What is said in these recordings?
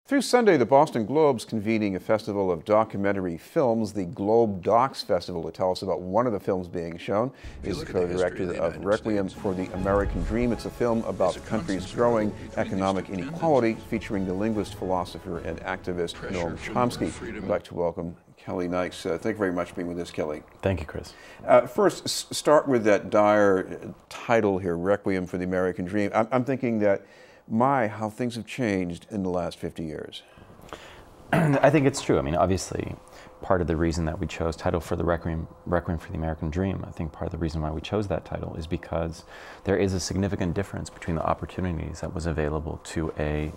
Through Sunday, the Boston Globe's convening a festival of documentary films, the GlobeDocs Festival. To tell us about one of the films being shown is the co-director of Requiem for the American Dream. It's a film about the country's growing economic inequality, featuring the linguist, philosopher, and activist Noam Chomsky. I'd like to welcome Kelly Nykes. Thank you very much for being with us, Kelly. Thank you, Chris. First, start with that dire title here, Requiem for the American Dream. I'm thinking that how things have changed in the last 50 years. I think it's true. I mean, obviously, part of the reason that we chose title for the Requiem for the American Dream, I think part of the reason why we chose that title is because there is a significant difference between the opportunities that was available to a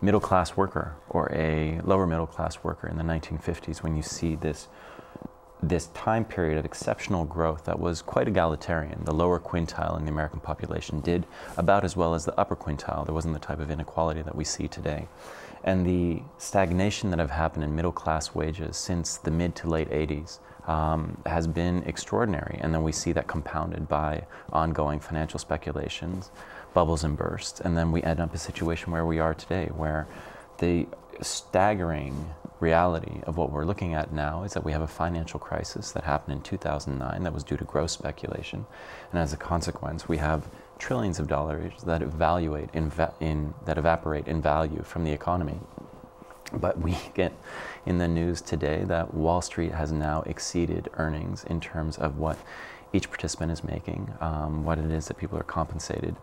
middle-class worker or a lower middle-class worker in the 1950s when you see this time period of exceptional growth that was quite egalitarian. The lower quintile in the American population did about as well as the upper quintile. There wasn't the type of inequality that we see today. And the stagnation that have happened in middle-class wages since the mid to late 80s has been extraordinary. And then we see that compounded by ongoing financial speculations, bubbles and bursts. And then we end up in a situation where we are today, where the staggering reality of what we're looking at now is that we have a financial crisis that happened in 2009 that was due to gross speculation, and as a consequence we have trillions of dollars that evaporate in value from the economy. But we get in the news today that Wall Street has now exceeded earnings in terms of what each participant is making, what it is that people are compensated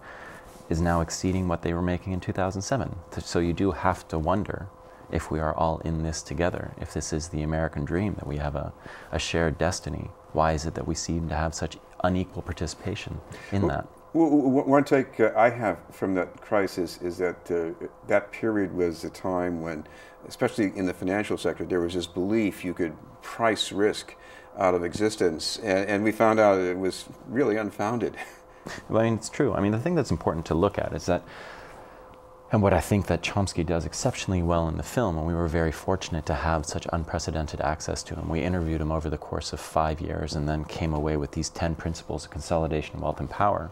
is now exceeding what they were making in 2007. So you do have to wonder if we are all in this together, if this is the American dream, that we have a shared destiny. Why is it that we seem to have such unequal participation in that? One take I have from that crisis is that that period was a time when, especially in the financial sector, there was this belief you could price risk out of existence, and we found out it was really unfounded. Well, I mean, it's true. I mean, the thing that's important to look at is that, and what I think that Chomsky does exceptionally well in the film, and we were very fortunate to have such unprecedented access to him. We interviewed him over the course of 5 years and then came away with these 10 principles of consolidation, wealth, and power.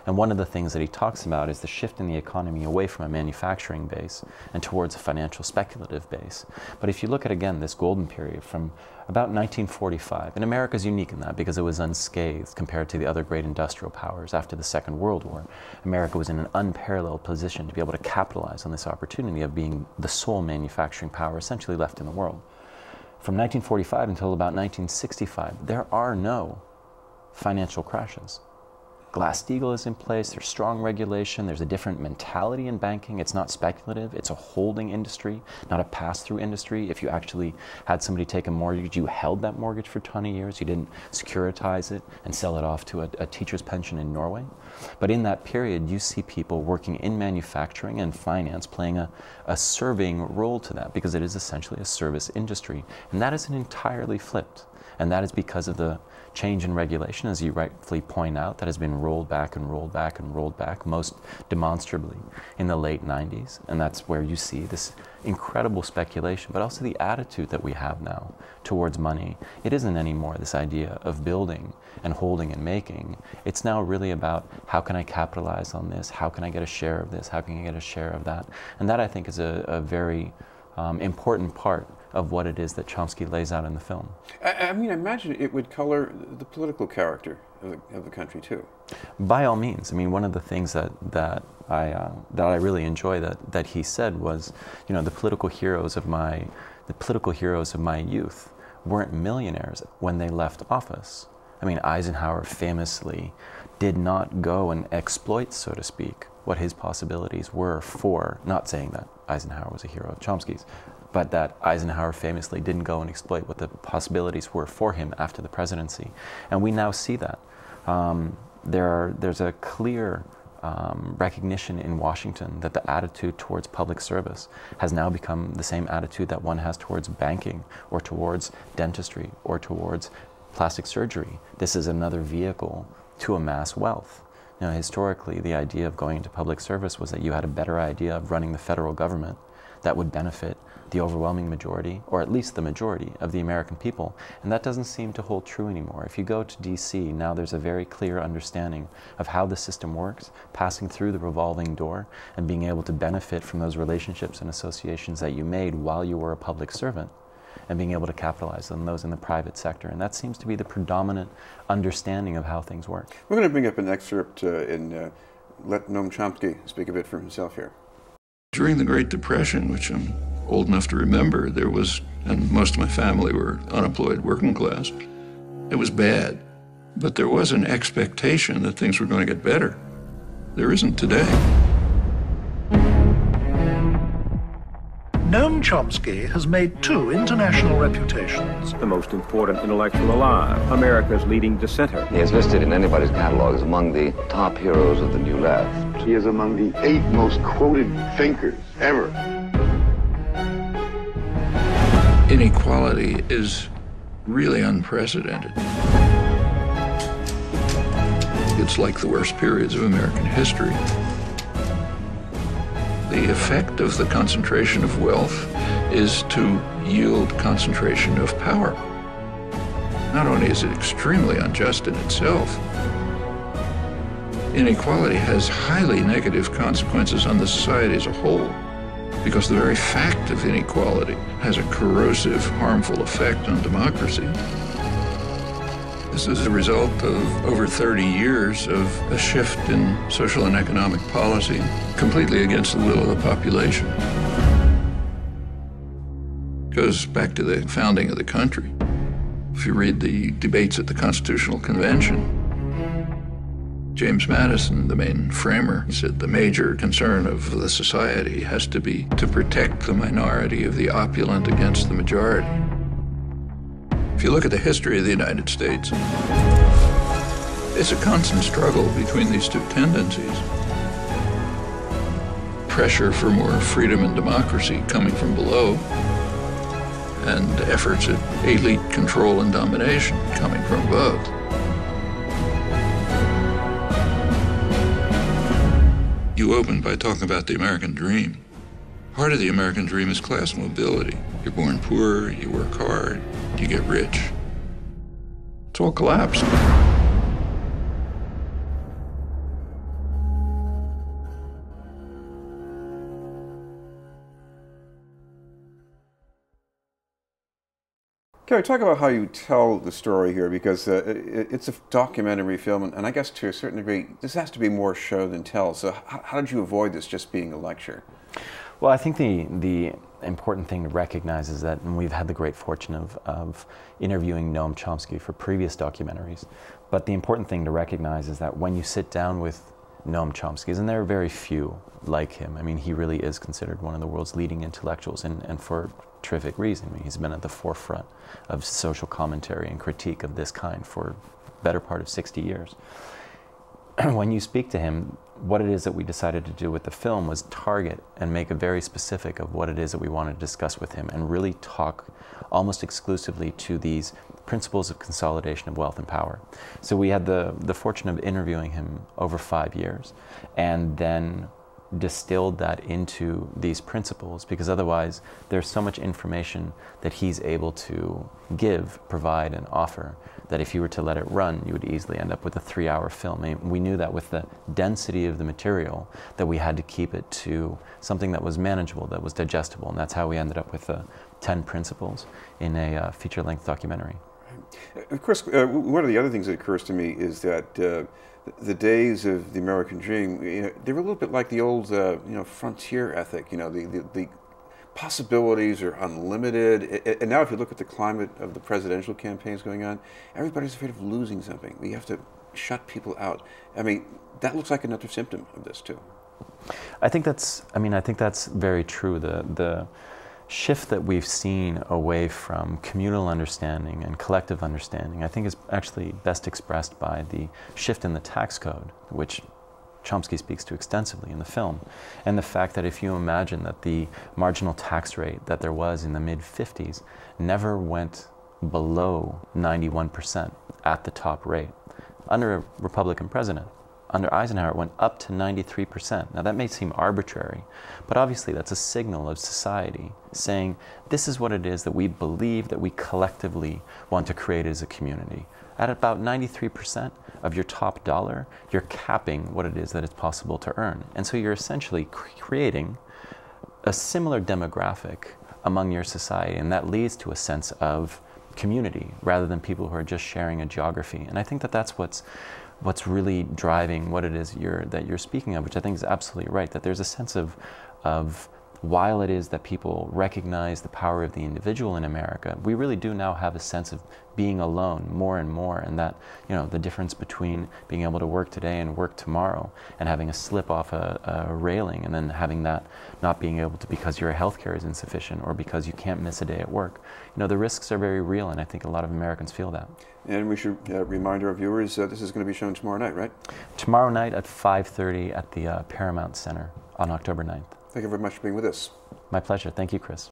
And one of the things that he talks about is the shift in the economy away from a manufacturing base and towards a financial speculative base. But if you look at, again, this golden period from about 1945, and America is unique in that because it was unscathed compared to the other great industrial powers after the Second World War. America was in an unparalleled position to be able to capitalize on this opportunity of being the sole manufacturing power essentially left in the world. From 1945 until about 1965, there are no financial crashes. Glass-Steagall is in place, there's strong regulation, there's a different mentality in banking. It's not speculative, it's a holding industry, not a pass-through industry. If you actually had somebody take a mortgage, you held that mortgage for 20 years, you didn't securitize it and sell it off to a teacher's pension in Norway. But in that period, you see people working in manufacturing and finance playing a serving role to that, because it is essentially a service industry. And that isn't entirely flipped. And that is because of the change in regulation, as you rightfully point out, that has been rolled back and rolled back and rolled back, most demonstrably in the late 90s. And that's where you see this incredible speculation, but also the attitude that we have now towards money. It isn't anymore this idea of building and holding and making. It's now really about, how can I capitalize on this? How can I get a share of this? How can I get a share of that? And that, I think, is a very important part of what it is that Chomsky lays out in the film. I mean, I imagine it would color the political character of the country too. By all means. I mean, one of the things that I really enjoy that he said was, you know, the political heroes of my youth weren't millionaires when they left office. I mean, Eisenhower famously did not go and exploit, so to speak, what his possibilities were for, not saying that Eisenhower was a hero of Chomsky's, but that Eisenhower famously didn't go and exploit what the possibilities were for him after the presidency. And we now see that. There's a clear recognition in Washington that the attitude towards public service has now become the same attitude that one has towards banking or towards dentistry or towards plastic surgery. This is another vehicle to amass wealth. You know, historically, the idea of going into public service was that you had a better idea of running the federal government that would benefit the overwhelming majority, or at least the majority, of the American people. And that doesn't seem to hold true anymore. If you go to DC, now there's a very clear understanding of how the system works, passing through the revolving door and being able to benefit from those relationships and associations that you made while you were a public servant, and being able to capitalize on those in the private sector. And that seems to be the predominant understanding of how things work. We're going to bring up an excerpt and let Noam Chomsky speak a bit for himself here. During the Great Depression, which I'm old enough to remember, there was, and most of my family were unemployed working class, it was bad. But there was an expectation that things were going to get better. There isn't today. Noam Chomsky has made 2 international reputations. The most important intellectual alive, America's leading dissenter. He is listed in anybody's catalog as among the top heroes of the New Left. He is among the 8 most quoted thinkers ever. Inequality is really unprecedented. It's like the worst periods of American history. The effect of the concentration of wealth is to yield concentration of power. Not only is it extremely unjust in itself, inequality has highly negative consequences on the society as a whole, because the very fact of inequality has a corrosive, harmful effect on democracy. This is a result of over 30 years of a shift in social and economic policy, completely against the will of the population. It goes back to the founding of the country. If you read the debates at the Constitutional Convention, James Madison, the main framer, said the major concern of the society has to be to protect the minority of the opulent against the majority. If you look at the history of the United States, it's a constant struggle between these 2 tendencies. Pressure for more freedom and democracy coming from below, and efforts at elite control and domination coming from above. You opened by talking about the American dream. Part of the American dream is class mobility. You're born poor, you work hard, you get rich. It's all collapsed. Gary, talk about how you tell the story here, because it's a documentary film, and I guess to a certain degree, this has to be more show than tell. So how did you avoid this just being a lecture? Well, I think the important thing to recognize is that, and we've had the great fortune of interviewing Noam Chomsky for previous documentaries, but the important thing to recognize is that when you sit down with Noam Chomsky, and there are very few like him, I mean, he really is considered one of the world's leading intellectuals, and for terrific reason. I mean, he's been at the forefront of social commentary and critique of this kind for the better part of 60 years. When you speak to him, what it is that we decided to do with the film was target and make it very specific of what it is that we wanted to discuss with him, and really talk almost exclusively to these principles of consolidation of wealth and power. So we had the fortune of interviewing him over 5 years, and then distilled that into these principles, because otherwise there's so much information that he's able to give, provide, and offer, that if you were to let it run, you would easily end up with a 3-hour film. I mean, we knew that with the density of the material, that we had to keep it to something that was manageable, that was digestible, and that's how we ended up with the 10 principles in a feature-length documentary. Of course, one of the other things that occurs to me is that the days of the American dream, they were a little bit like the old, frontier ethic. The possibilities are unlimited. And now if you look at the climate of the presidential campaigns going on, everybody's afraid of losing something. We have to shut people out. I mean, that looks like another symptom of this too. I think that's very true. The shift that we've seen away from communal understanding and collective understanding, I think, is actually best expressed by the shift in the tax code, which Chomsky speaks to extensively in the film, and the fact that if you imagine that the marginal tax rate that there was in the mid-50s never went below 91% at the top rate under a Republican president. under Eisenhower, it went up to 93%. Now that may seem arbitrary, but obviously that's a signal of society saying this is what it is that we believe that we collectively want to create as a community. At about 93% of your top dollar, you're capping what it is that it's possible to earn. And so you're essentially creating a similar demographic among your society, and that leads to a sense of community rather than people who are just sharing a geography. And I think that that's what's really driving what it is that you're speaking of, which I think is absolutely right, that there's a sense of while it is that people recognize the power of the individual in America, we really do now have a sense of being alone more and more, and that, you know, the difference between being able to work today and work tomorrow and having a slip off a railing and then having that not being able to because your healthcare is insufficient or because you can't miss a day at work. You know, the risks are very real, and I think a lot of Americans feel that. And we should remind our viewers this is going to be shown tomorrow night, right? Tomorrow night at 5:30 at the Paramount Center on October 9th. Thank you very much for being with us. My pleasure. Thank you, Chris.